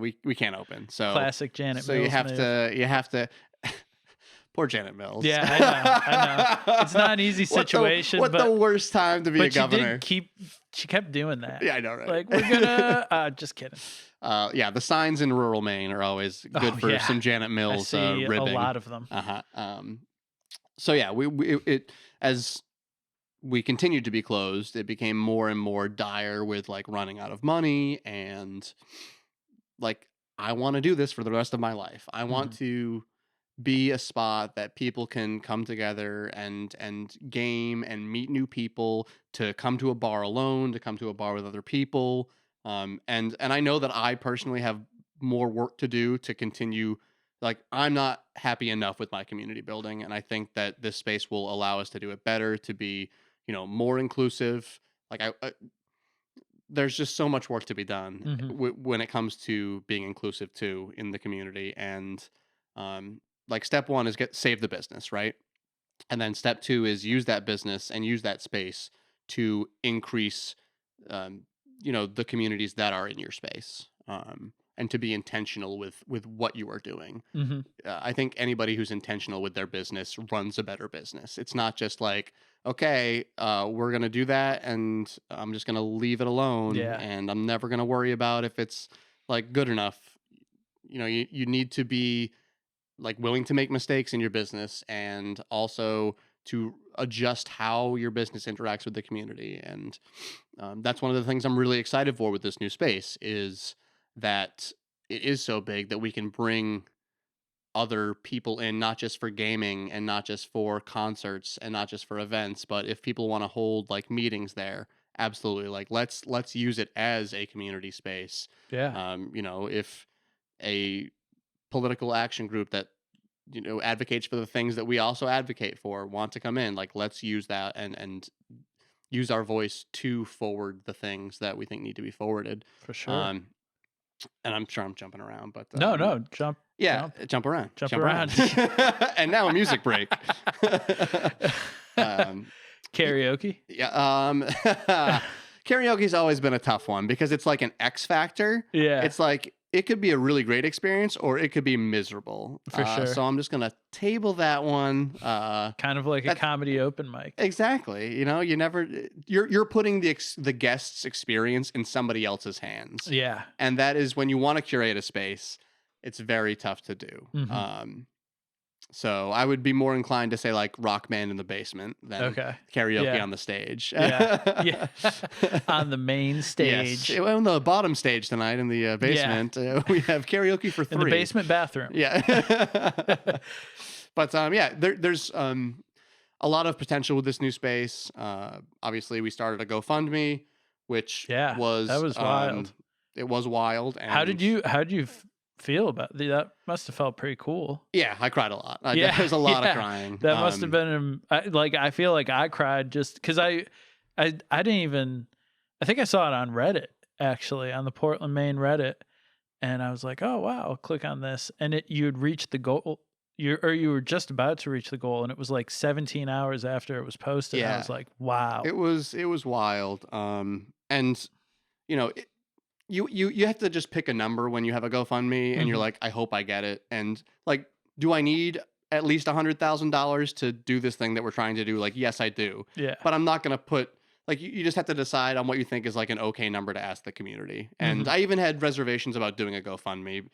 We can't open. So classic Janet Mills. So you have to. Poor Janet Mills. Yeah, I know. It's not an easy situation. What the worst time to be a governor? She kept doing that. Yeah, I know, right? Like, we're gonna. Just kidding. Yeah, the signs in rural Maine are always good for some Janet Mills ribbing. A lot of them. So yeah, as we continued to be closed, it became more and more dire with like running out of money, and like I want to do this for the rest of my life. I want to be a spot that people can come together and game and meet new people, to come to a bar alone, to come to a bar with other people. And I know that I personally have more work to do to continue. Like, I'm not happy enough with my community building, and I think that this space will allow us to do it better, to be, more inclusive. Like there's just so much work to be done when it comes to being inclusive too in the community. And like step one is save the business, right? And then step two is use that business and use that space to increase, the communities that are in your space, and to be intentional with what you are doing. I think anybody who's intentional with their business runs a better business. It's not just like, okay, we're going to do that and I'm just going to leave it alone, and I'm never going to worry about if it's like good enough. You need to be like willing to make mistakes in your business, and also to adjust how your business interacts with the community. And that's one of the things I'm really excited for with this new space, is that it is so big that we can bring other people in, not just for gaming and not just for concerts and not just for events, but if people want to hold like meetings there, absolutely. Like let's use it as a community space. Yeah. If a political action group that advocates for the things that we also advocate for want to come in, like let's use that and use our voice to forward the things that we think need to be forwarded. For sure. And I'm sure I'm jumping around, but no, jump. Yeah, jump around. And now a music break. Karaoke. Yeah. karaoke's always been a tough one because it's like an X factor. Yeah. It's like it could be a really great experience or it could be miserable. For sure. So I'm just gonna table that one. Kind of like a comedy open mic. Exactly. You're putting the guest's experience in somebody else's hands. Yeah. And that is when you want to curate a space, it's very tough to do. Mm-hmm. So I would be more inclined to say like rock band in the basement than karaoke on the stage. Yeah. On the main stage. Yes. On the bottom stage tonight in the basement, we have karaoke for 3. In the basement bathroom. Yeah. But there's a lot of potential with this new space. Obviously, we started a GoFundMe, which was wild. It was wild. And how did you feel about that? Must have felt pretty cool. Yeah, I cried a lot. There's a lot of crying. That must have been I feel like I cried just because I didn't even. I think I saw it on Reddit actually, on the Portland, Maine Reddit, and I was like, oh wow, I'll click on this, and you had reached the goal. You were just about to reach the goal, and it was like 17 hours after it was posted. Yeah. I was like, wow. It was wild. And you have to just pick a number when you have a GoFundMe, and you're like, I hope I get it. And like, do I need at least $100,000 to do this thing that we're trying to do? Like, yes, I do. Yeah. But I'm not gonna put like you just have to decide on what you think is like an okay number to ask the community. And I even had reservations about doing a GoFundMe.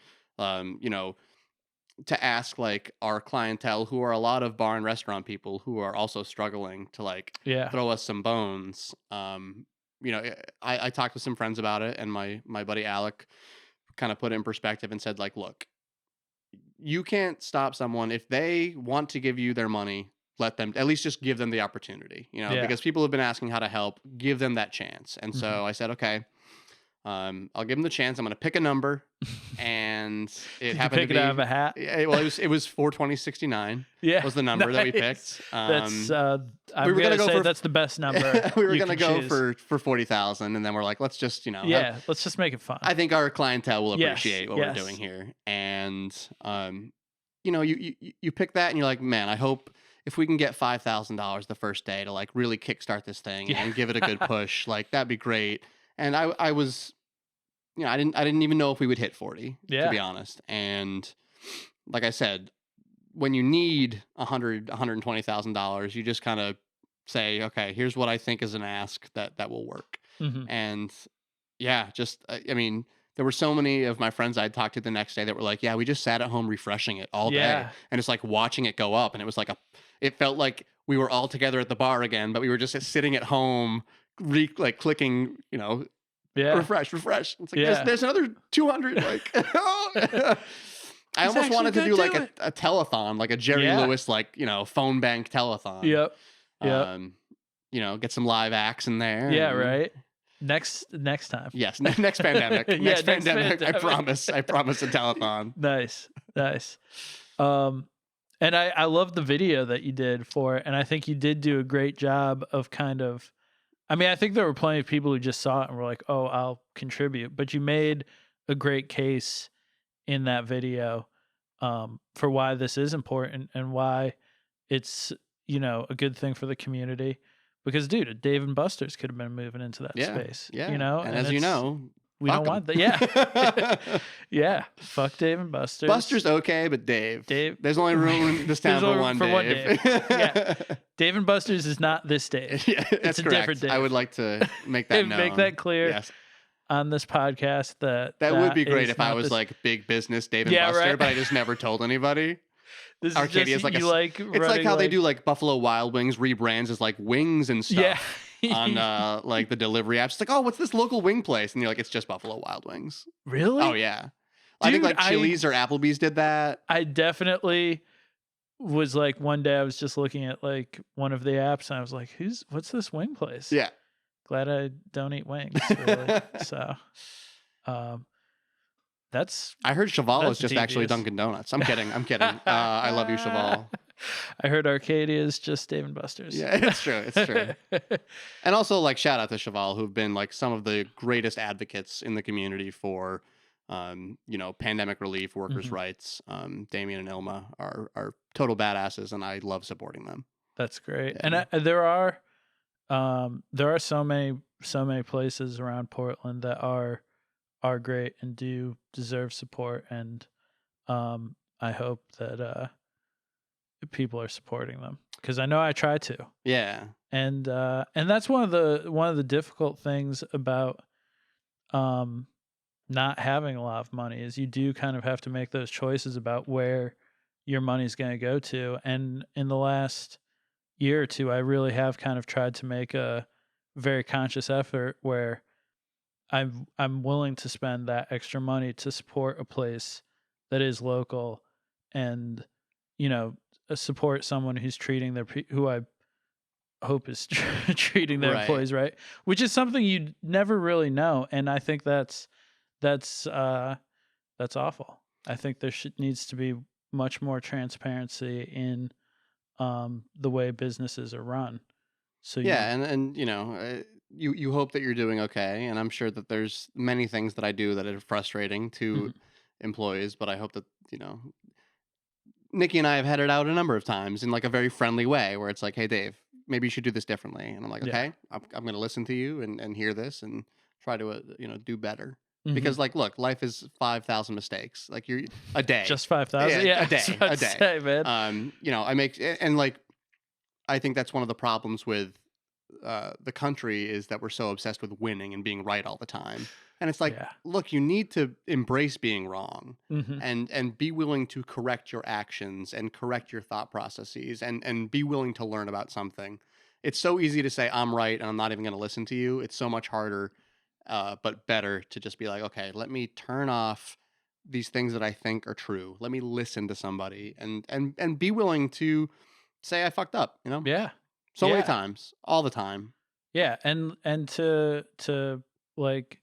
To ask like our clientele, who are a lot of bar and restaurant people who are also struggling, to like throw us some bones. I talked with some friends about it, and my buddy Alec kind of put it in perspective and said like, look, you can't stop someone if they want to give you their money. Let them, at least just give them the opportunity, because people have been asking how to help, give them that chance. And so I said, okay, I'll give them the chance. I'm going to pick a number, and it happened to be out of a hat. It was 42069. Yeah, was the number that we picked. That's we were going to say that's the best number. We were going to go for 40,000, and then we're like, let's just let's just make it fun. I think our clientele will appreciate what we're doing here, and you pick that, and you're like, man, I hope if we can get $5,000 the first day to like really kickstart this thing and give it a good push, like that'd be great. And I was, I didn't even know if we would hit 40, to be honest. And like I said, when you need $120,000, you just kind of say, okay, here's what I think is an ask that will work. And there were so many of my friends I'd talked to the next day that were like, yeah, we just sat at home refreshing it all day. And it's like watching it go up. And it was like it felt like we were all together at the bar again, but we were just sitting at home, clicking, refresh. It's like, there's another 200. Like, I almost wanted to do like a telethon, like a Jerry Lewis, phone bank telethon. Yep. Get some live acts in there. Yeah. Right. Next time. Yes. Next pandemic. Next pandemic. I promise a telethon. Nice. And I love the video that you did for it. And I think you did do a great job of I think there were plenty of people who just saw it and were like, oh, I'll contribute. But you made a great case in that video for why this is important and why it's, a good thing for the community. Because, dude, Dave & Buster's could have been moving into that space. Yeah. And as you know, we don't want that. Yeah. Yeah. Fuck Dave & Buster's. Buster's okay, but Dave. There's only room in this town for one Dave. Yeah. Dave & Buster's is not this Dave. Yeah, that's it's correct. A different Dave. I would like to make that known. Make that clear on this podcast. That would be great if I was like big business Dave & Buster, but I just never told anybody. This Arcadia is like it's like how they do like Buffalo Wild Wings rebrands as like wings and stuff on like the delivery apps. It's like, oh, what's this local wing place? And you're like, it's just Buffalo Wild Wings. Really? Oh yeah. Dude, I think like Chili's or Applebee's did that. I definitely was like, one day I was just looking at like one of the apps and I was like, what's this wing place? Yeah. Glad I don't eat wings. Really. So, I heard Cheval is just actually Dunkin' Donuts. I'm kidding. I love you, Cheval. I heard Arcadia is just Dave & Buster's. Yeah, it's true. And also, like, shout out to Cheval, who've been like some of the greatest advocates in the community for, pandemic relief, workers' rights. Damien and Ilma are total badasses, and I love supporting them. That's great. Yeah. And there are so many so many places around Portland that are great and do deserve support, and I hope that people are supporting them, because I know I try to. Yeah. And that's one of the difficult things about not having a lot of money, is you do kind of have to make those choices about where your money's going to go to. And in the last year or two, I really have kind of tried to make a very conscious effort where I'm willing to spend that extra money to support a place that is local, and support someone who's treating who I hope is treating their Right. employees right, which is something you never really know. And I think that's awful. I think there needs to be much more transparency in the way businesses are run. So yeah, and you hope that you're doing okay, and I'm sure that there's many things that I do that are frustrating to employees, but I hope that Nikki and I have had it out a number of times in like a very friendly way, where it's like, hey Dave, maybe you should do this differently, and I'm like, okay, I'm going to listen to you and hear this and try to do better. Because like, look, life is 5,000 mistakes. Like you're a day, just 5,000, yeah, a day. Say, man. I make, and like, I think that's one of the problems with the country, is that we're so obsessed with winning and being right all the time. And it's like, look, you need to embrace being wrong and be willing to correct your actions and correct your thought processes and be willing to learn about something. It's so easy to say, I'm right and I'm not even going to listen to you. It's so much harder, but better to just be like, okay, let me turn off these things that I think are true. Let me listen to somebody and be willing to say I fucked up, Yeah. So many times, all the time. Yeah. And to like,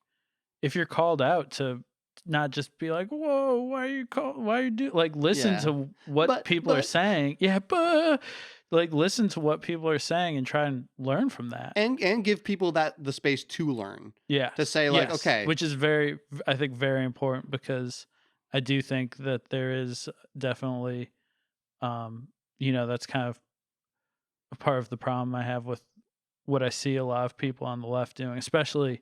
if you're called out, to not just be like, whoa, why are you doing, like, listen to what people are saying. Yeah. But like, listen to what people are saying and try and learn from that. And give people the space to learn. Yeah. To say like, okay. Which is I think very important, because I do think that there is definitely, that's kind of a part of the problem I have with what I see a lot of people on the left doing, especially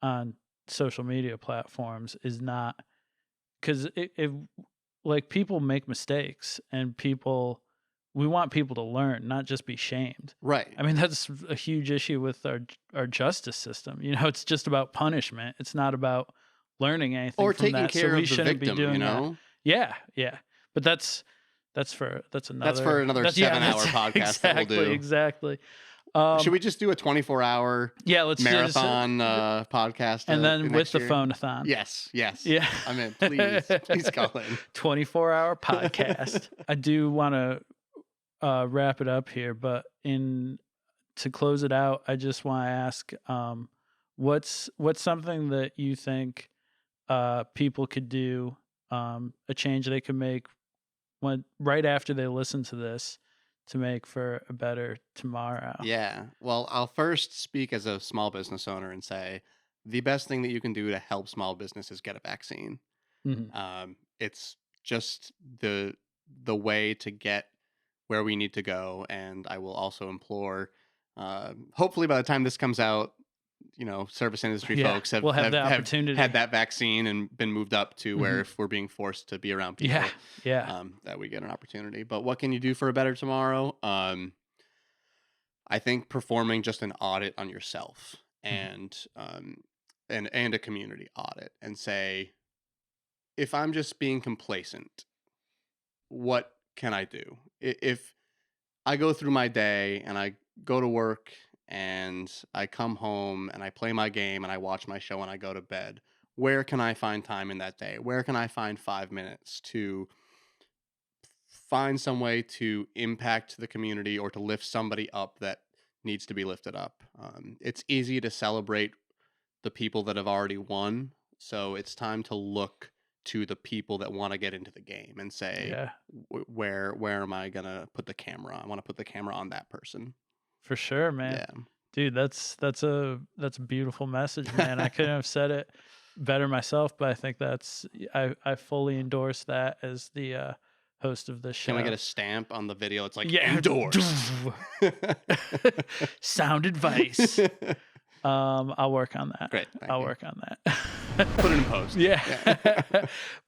on social media platforms, is not, because it like, people make mistakes, and we want people to learn, not just be shamed. Right. I mean, that's a huge issue with our justice system. It's just about punishment. It's not about learning anything or from taking that. care so we of the shouldn't victim, be doing that. Yeah. But that's for another 7-hour podcast that we'll do. Exactly. Should we just do a 24-hour let's marathon podcast? And then with the year? Phone-a-thon. Yes. Yeah. I'm in. Please call in. 24-hour podcast. I do want to wrap it up here, but to close it out, I just want to ask, what's something that you think people could do, a change they could make right after they listen to this, to make for a better tomorrow? Yeah. Well, I'll first speak as a small business owner and say the best thing that you can do to help small businesses get a vaccine. It's just the way to get where we need to go. And I will also implore, hopefully by the time this comes out, service industry folks have the opportunity, had that vaccine and been moved up to where, if we're being forced to be around people, that we get an opportunity. But what can you do for a better tomorrow? I think performing just an audit on yourself and a community audit, and say, if I'm just being complacent, what can I do? If I go through my day and I go to work and I come home and I play my game and I watch my show and I go to bed, where can I find time in that day? Where can I find 5 minutes to find some way to impact the community or to lift somebody up that needs to be lifted up? It's easy to celebrate the people that have already won, so it's time to look to the people that want to get into the game and say, where am I gonna put the camera? I want to put the camera on that person. For sure, man. Yeah. Dude, that's a beautiful message, man. I couldn't have said it better myself, but I think I fully endorse that as the host of this show. Can I get a stamp on the video? It's like, endorse. Sound advice. I'll work on that. Great. I'll work on that. Put it in post. Yeah.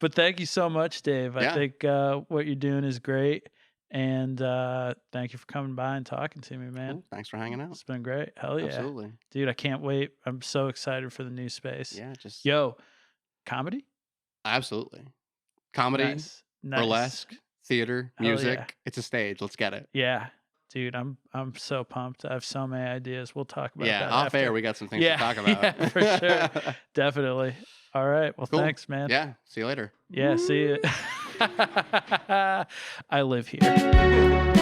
But thank you so much, Dave. I think what you're doing is great. And thank you for coming by and talking to me, man. Cool. Thanks for hanging out. It's been great. Hell yeah. Absolutely. Dude, I can't wait. I'm so excited for the new space. Yeah, Yo, comedy? Absolutely. Comedy, Nice. burlesque, theater, Hell music. yeah. It's a stage. Let's get it. Yeah. Dude, I'm so pumped. I have so many ideas. We'll talk about that. Yeah, off after. air, we got some things to talk about. Yeah, for sure. Definitely. All right. Well, Cool. thanks, man. Yeah. See you later. Yeah, see you. I live here.